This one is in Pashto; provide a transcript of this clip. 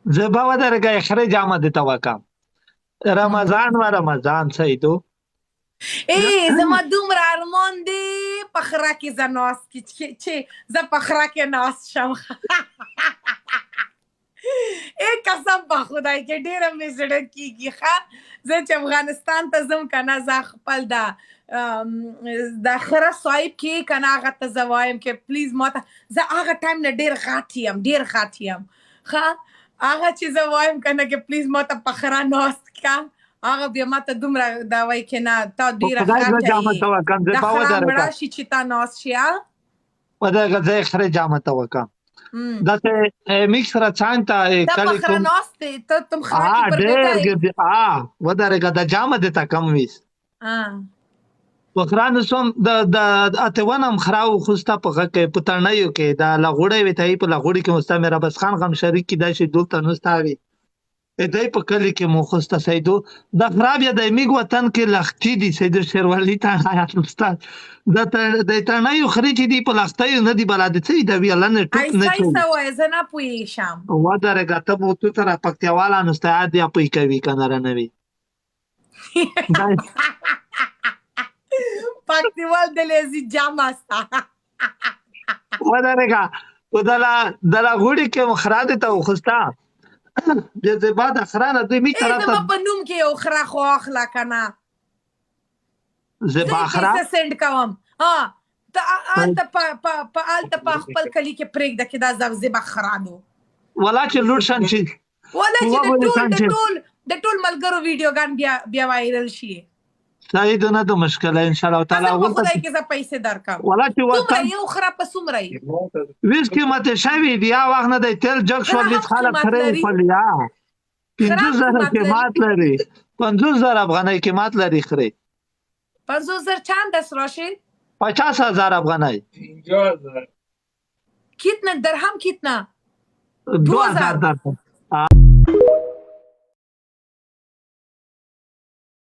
زه به ودرېږه اخرج آمده توکم رمضان و رمضان سیدو ای زما دومره ارمان دی په خره کې زه ناست چې زه په خره کې ناست شم ای قسم په خدای چې ډېره مې زړه کېږي ښه زه چې افغانستان ته ځم که نه زه خپل د خره صاحب کې که نه هغه ته زه وایم چې پلیز ما ته زه هغه ټایم نه ډېر غټ یم ډېر غټ یم ښه هغه چې زه وایم که نه چې پلیز ما ته په خره ناست که هغه بیا ما ته دومره دا وایي چې نه تا ډېره غټه یې د خره مړه شي چې تا ناست شي ودرېږه زه اخرج آمده توکم داسې میکس را څنګ ته ته په خره ناست دی ته تم خره کې پر بیټه ودرېږه د جامه دې ته کم ویست په خره نسوم د اته ونم خره وخوسته په غږ کې په تڼیو کې دا لغوړی وې ته یې په لغوړي کې مستا مې ربس خان غم شریک کې دا شي دلته نسته وي دی په کلي کې مو خوسته سیدو د خره بیا د میږ وطن کې لښتي دي سیدو شېرولي ته استاد د تڼیو خرې چې دي په لښتیو نه دي بلد څه د ویلنې ټوک نه ایسا ایسا وایه زه نه پوهېږم ودرېږه ته به تو سره پکتیاواله مستعد یا پوی کوي که نه نه وي پکتیوال دلێزی جام هەستا ودرېږه و د لغوړي کې مو خره دې ته وخوسته بیا د بعد خره نه دوی می طرف زما په نوم کې یو خره خو اخله که نه زه به خره پیسې سینډ کوم هلته په خپل کلي کې پرېږده چې دا زه به خره نو ولا چې لوټ شم چې ولا چې د ټول ملګرو ویډیوګان بیا وایرل شي سعید نه د مشکله ان شاء الله تعالی په خدای کې زه پیسې درکم ولا چې څومره یو خره په څومره یې ویس قیمت شوي بیا وخت نه دی تیل جګ شول هېڅ خلک خرې وپلیا 50,000 قیمت لري 50,000 افغانۍ قیمت لري خرې 50,000 چند است راشد 50,000 افغانۍ 50,000 کتنا درهم کتنا 2000 درهم